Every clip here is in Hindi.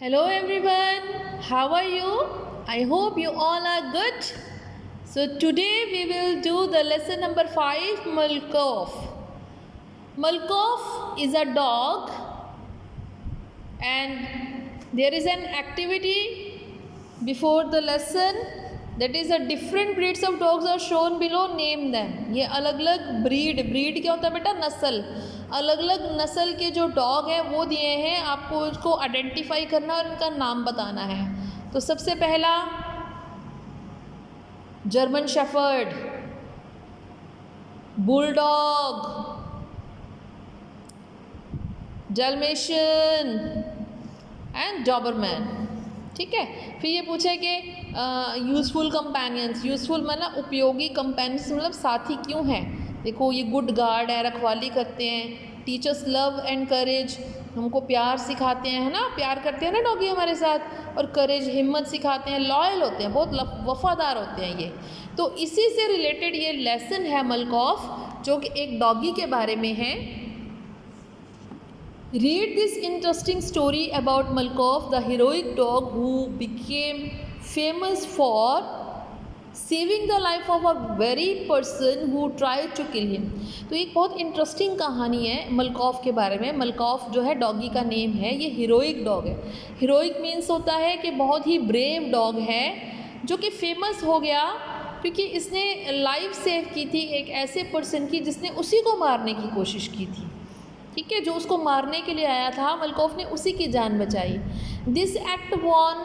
Hello everyone, how are you? I hope you all are good. So today we will do the lesson number 5, Malkoff. Malkoff is a dog and there is an activity before the lesson, that is a different breeds of dogs are shown below, name them. ये अलग अलग ब्रीड क्या होता है बेटा? नस्ल। अलग अलग नस्ल के जो डॉग हैं वो दिए हैं, आपको उसको आइडेंटिफाई करना और इनका नाम बताना है। तो सबसे पहला German shepherd, bulldog, Dalmatian and Doberman. ठीक है, फिर ये पूछे कि यूज़फुल कंपेनियंस, यूज़फुल मतलब उपयोगी, कंपेनियंस मतलब साथी क्यों हैं। देखो ये गुड गार्ड है, रखवाली करते हैं। टीचर्स लव एंड करेज, हमको प्यार सिखाते हैं, है ना, प्यार करते हैं ना डॉगी हमारे साथ। और करेज, हिम्मत सिखाते हैं। लॉयल होते हैं, बहुत वफादार होते हैं ये। तो इसी से रिलेटेड ये लेसन है मलकॉफ, जो कि एक डॉगी के बारे में है। Read this interesting story about Malkoff, the heroic dog who became famous for saving the life of a very person who tried to kill him. तो एक बहुत इंटरेस्टिंग कहानी है मलकॉफ के बारे में। मलकॉफ जो है डॉगी का नेम है, ये हीरोइक डॉग है। हीरोइक मीन्स होता है कि बहुत ही ब्रेव डॉग है, जो कि फेमस हो गया क्योंकि इसने लाइफ सेव की थी एक ऐसे पर्सन की जिसने उसी को मारने की कोशिश की थी। ठीक है, जो उसको मारने के लिए आया था, मलकॉफ ने उसी की जान बचाई। This act won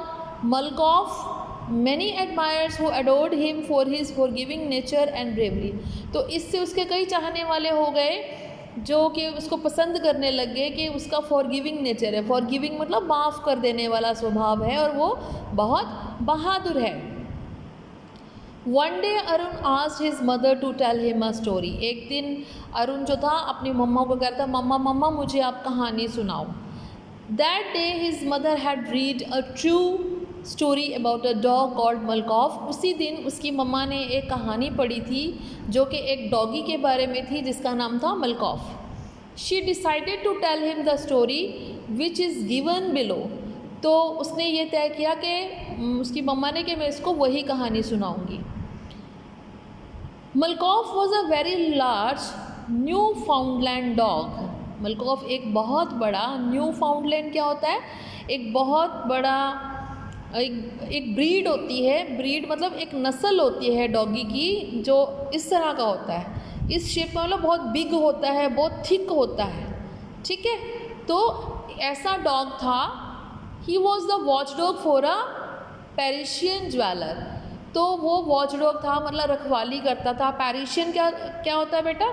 Malkoff many admirers who adored him for his forgiving nature and bravery. तो इससे उसके कई चाहने वाले हो गए जो कि उसको पसंद करने लग गए कि उसका फॉरगिविंग नेचर है। फॉरगिविंग मतलब माफ़ कर देने वाला स्वभाव है और वो बहुत बहादुर है। One day Arun asked his mother to tell him a story. एक दिन अरुण जो था अपनी मम्मा को कहता, मम्मा मम्मा मुझे आप कहानी सुनाओ। That day his mother had read a true story about a dog called Malkoff. उसी दिन उसकी मम्मा ने एक कहानी पढ़ी थी जो कि एक डॉगी के बारे में थी जिसका नाम था Malkoff. She decided to tell him the story which is given below. तो उसने ये तय किया कि उसकी मम्मा ने कि मैं इसको वही कहानी सुनाऊंगी। Malkoff was a very large Newfoundland dog. Malkoff एक बहुत बड़ा, न्यू फाउंडलैंड क्या होता है? एक बहुत बड़ा एक ब्रीड होती है। ब्रीड मतलब एक नस्ल होती है डॉगी की जो इस तरह का होता है, इस शेप में, मतलब बहुत बिग होता है, बहुत थिक होता है। ठीक है, तो ऐसा डॉग था। He was the watch dog for a Parisian jeweller. तो वो वॉच डॉग था, मतलब रखवाली करता था। पेरिशियन क्या होता है बेटा?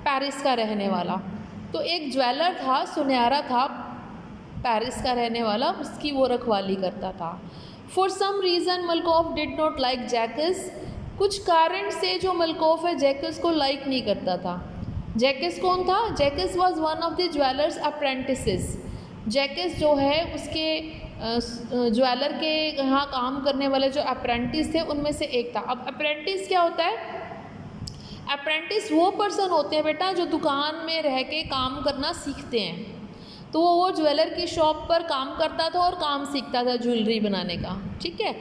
पेरिस का रहने वाला। तो एक ज्वेलर था, सुनहरा था, पेरिस का रहने वाला, उसकी वो रखवाली करता था। For some reason Malkoff did not like Jacques. कुछ कारण से जो मलकॉफ है जैकस को लाइक नहीं करता था। जैकस कौन था? Jacques was one of the jewellers apprentices. Jacques जो है उसके ज्वेलर के यहाँ काम करने वाले जो अप्रेंटिस थे उनमें से एक था। अब अप्रेंटिस क्या होता है? अप्रेंटिस वो पर्सन होते हैं बेटा जो दुकान में रह के काम करना सीखते हैं। तो वो ज्वेलर की शॉप पर काम करता था और काम सीखता था ज्वेलरी बनाने का। ठीक है,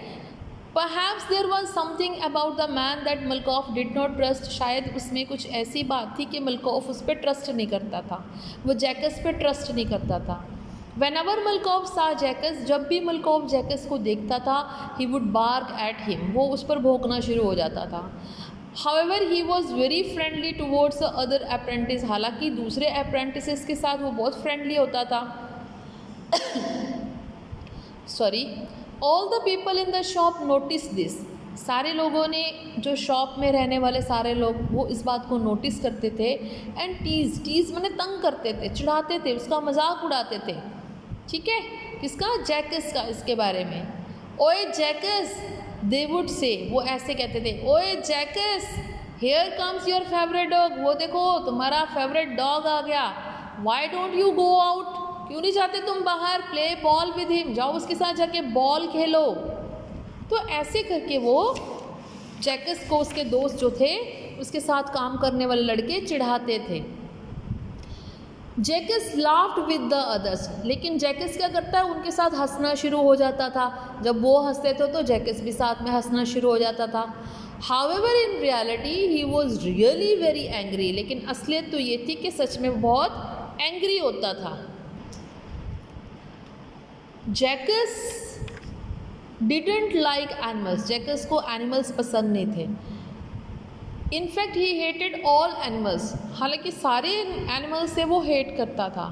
perhaps there was something about the man that Malkoff did not trust. शायद उसमें कुछ ऐसी बात थी कि मलकॉफ उस पर ट्रस्ट नहीं करता था, वो जैकस पे ट्रस्ट नहीं करता था। Whenever मलकॉफ सा जैकस, जब भी मलकॉफ जैकस को देखता था, he would bark at him, वो उस पर भौंकना शुरू हो जाता था। However, he was very friendly towards the other apprentice। हालांकि दूसरे apprentices के साथ वो बहुत फ्रेंडली होता था। Sorry, all the people in the shop noticed this। सारे लोगों ने, जो शॉप में रहने वाले सारे लोग, वो इस बात को नोटिस करते थे। एंड टीज़ मैंने तंग करते थे, चिढ़ाते थे, उसका मजाक उड़ाते थे। ठीक है, किसका? जैकस का, इसके बारे में। ओए जैकस, दे वुड से, वो ऐसे कहते थे, ओए Jacques, here comes your favourite dog. वो देखो तुम्हारा फेवरेट डॉग आ गया। Why don't you go out, क्यों नहीं जाते तुम बाहर? प्ले बॉल विद हिम, जाओ उसके साथ जाके बॉल खेलो। तो ऐसे करके वो जैकस को, उसके दोस्त जो थे, उसके साथ काम करने वाले लड़के चिढ़ाते थे। Jacques laughed with the others, लेकिन जैकस क्या करता है, उनके साथ हंसना शुरू हो जाता था। जब वो हंसते थे तो जैकस भी साथ में हंसना शुरू हो जाता था। However in reality he was really very angry, लेकिन असलियत तो ये थी कि सच में बहुत एंग्री होता था। Jacques didn't like animals, Jacques को एनिमल्स पसंद नहीं थे। In fact he hated all animals, हालांकि सारे एनिमल्स से वो हेट करता था।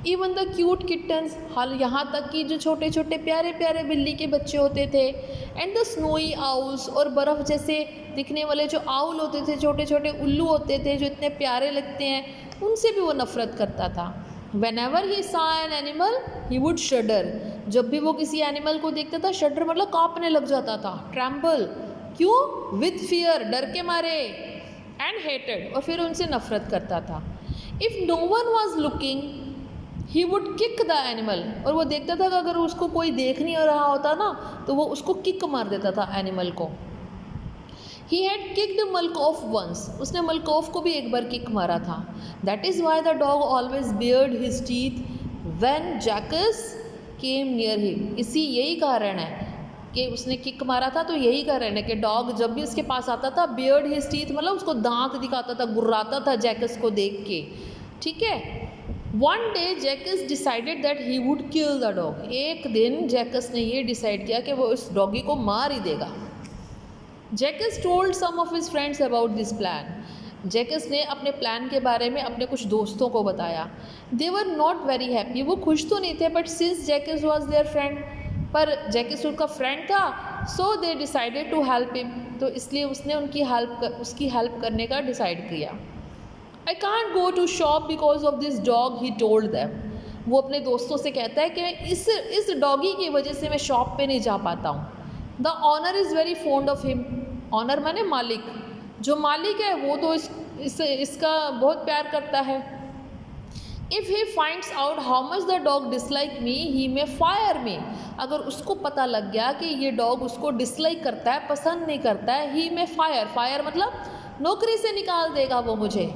इवन द क्यूट किटन्स, हाल यहाँ तक कि जो छोटे छोटे प्यारे प्यारे बिल्ली के बच्चे होते थे, एंड द स्नोई आउल्स, और बर्फ़ जैसे दिखने वाले जो आउल होते थे, छोटे छोटे उल्लू होते थे जो इतने प्यारे लगते हैं, उनसे भी वो नफ़रत करता था। Whenever he saw an animal, he would shudder, जब भी वो किसी एनिमल को देखता था, शडर मतलब काँपने लग जाता था, ट्रैम्बल, क्यों, विद फियर, डर के मारे, एंड हेटेड, और फिर उनसे नफरत करता था। If no one was looking he would kick the animal, और वो देखता था कि अगर उसको कोई देख नहीं रहा होता ना तो वो उसको किक मार देता था एनिमल को। ही हैड किक्ड मलकॉफ वंस, उसने मलकॉफ को भी एक बार किक मारा था। That is why the dog always beard his teeth when Jacques came near him, इसी यही कारण है कि उसने किक मारा था, तो यही कारण है कि डॉग जब भी उसके पास आता था, बियर्ड हिज टीथ मतलब उसको दांत दिखाता था, गुर्राता था जैकस को देख के, ठीक है। One day Jacques decided that he would kill the dog, एक दिन जैकस ने ये डिसाइड किया कि वो इस डॉगी को मार ही देगा। Jacques told some of his friends about this plan, Jacques ने अपने प्लान के बारे में अपने कुछ दोस्तों को बताया। They were not very happy, वो खुश तो नहीं थे, but since Jacques was their friend, पर जैकस उसका फ्रेंड था, so they decided to help him, तो इसलिए उसने उसकी हेल्प करने का डिसाइड किया। I can't go to shop because of this dog, he told them, वो अपने दोस्तों से कहता है कि इस डॉगी की वजह से मैं शॉप पे नहीं जा पाता हूँ। The owner is very fond of him, owner माने मालिक, जो मालिक है वो तो इसका बहुत प्यार करता है। If he finds out how much the dog dislike me he may fire me, अगर उसको पता लग गया कि ये डॉग उसको डिसलाइक करता है, पसंद नहीं करता है, ही मे फायर मतलब नौकरी से निकाल देगा वो मुझे।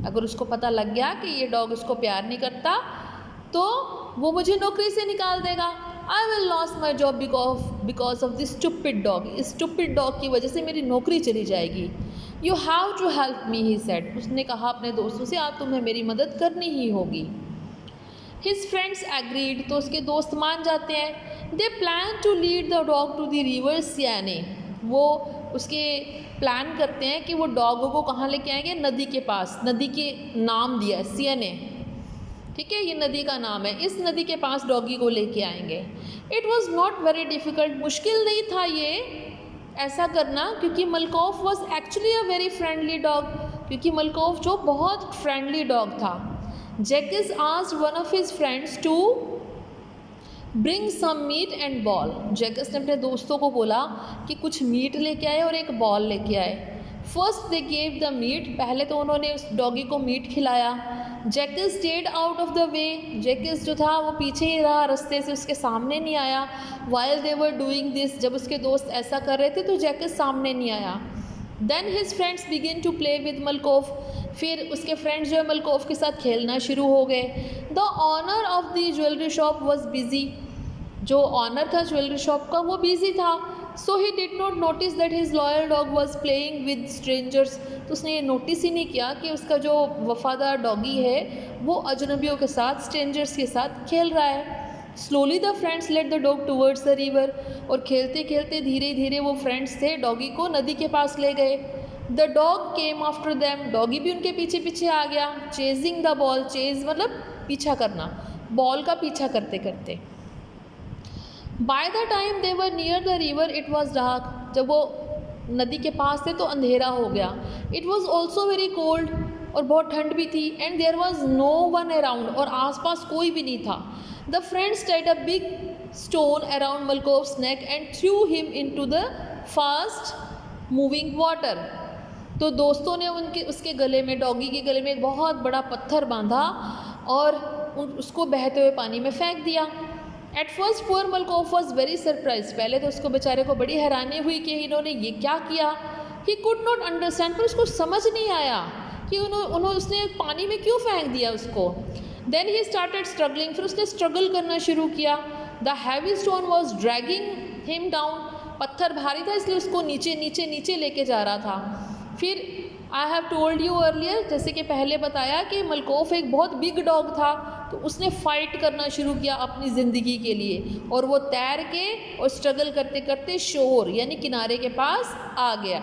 अगर उसको पता लग गया कि ये डॉग उसको प्यार नहीं करता तो वो मुझे नौकरी से निकाल देगा। I will lose my job because of this stupid dog, इस स्टूपिड डॉग की वजह से मेरी नौकरी चली जाएगी। You have to help me, he said, उसने कहा अपने दोस्तों से, आप तुम्हें मेरी मदद करनी ही होगी। हिज फ्रेंड्स एग्रीड, तो उसके दोस्त मान जाते हैं। They plan to lead the dog to the river Seine, वो उसके प्लान करते हैं कि वो डॉग को कहाँ लेके आएंगे, नदी के पास, नदी के नाम दिया है सियाने, ठीक है, ये नदी का नाम है, इस नदी के पास डॉगी को लेके आएंगे। It was not very difficult, मुश्किल नहीं था ये ऐसा करना, क्योंकि Malkoff was actually a very friendly dog, क्योंकि मलकॉफ जो बहुत फ्रेंडली डॉग था। Jacques asked one of his friends to bring some meat and ball, Jacques ने अपने दोस्तों को बोला कि कुछ मीट लेके आए और एक बॉल लेके आए। First they gave the meat, पहले तो उन्होंने उस डॉगी को मीट खिलाया। Jacques stayed out of the way, Jacques जो था वो पीछे ही रहा, रास्ते से उसके सामने नहीं आया। While they were doing this, जब उसके दोस्त ऐसा कर रहे थे तो जैकस सामने नहीं आया। Then his friends begin to play with Malkoff, फिर उसके फ्रेंड्स जो है मलकॉफ के साथ खेलना शुरू हो गए। The owner of the jewellery shop was busy, जो ऑनर था ज्वेलरी शॉप का वो बिजी था। So he did not notice that his loyal dog was playing with strangers, तो उसने ये नोटिस ही नहीं किया कि उसका जो वफादार डॉगी है वो अजनबियों के साथ, स्ट्रेंजर्स के साथ खेल रहा है। Slowly the friends led the dog towards the river, और खेलते खेलते धीरे धीरे वो फ्रेंड्स थे डॉगी को नदी के पास ले गए। The dog came after them, doggy भी उनके पीछे पीछे आ गया। चेजिंग द बॉल, चेज मतलब पीछा करना, बॉल का पीछा करते करते। By the time they were near the river it was dark, जब वो नदी के पास थे तो अंधेरा हो गया। It was also very cold, और बहुत ठंड भी थी। And there was no one around, और आसपास कोई भी नहीं था। The friends tied a big stone around Malkoff's neck and threw him into the fast moving water, तो दोस्तों ने उसके गले में, डॉगी के गले में एक बहुत बड़ा पत्थर बांधा और उसको बहते हुए पानी में फेंक दिया। At first poor Malkoff was very surprised, पहले तो उसको बेचारे को बड़ी हैरानी हुई कि इन्होंने ये क्या किया। ही कुड नॉट अंडरस्टैंड, पर उसको समझ नहीं आया कि उसने पानी में क्यों फेंक दिया उसको। देन ही स्टार्टेड स्ट्रगलिंग, फिर उसने स्ट्रगल करना शुरू किया। The heavy stone was dragging him down, पत्थर भारी था इसलिए उसको नीचे नीचे नीचे लेके जा रहा था। फिर I have told you earlier, जैसे कि पहले बताया कि मलकोफ एक बहुत बिग डॉग था, तो उसने फाइट करना शुरू किया अपनी ज़िंदगी के लिए, और वो तैर के और स्ट्रगल करते करते शोर यानी किनारे के पास आ गया।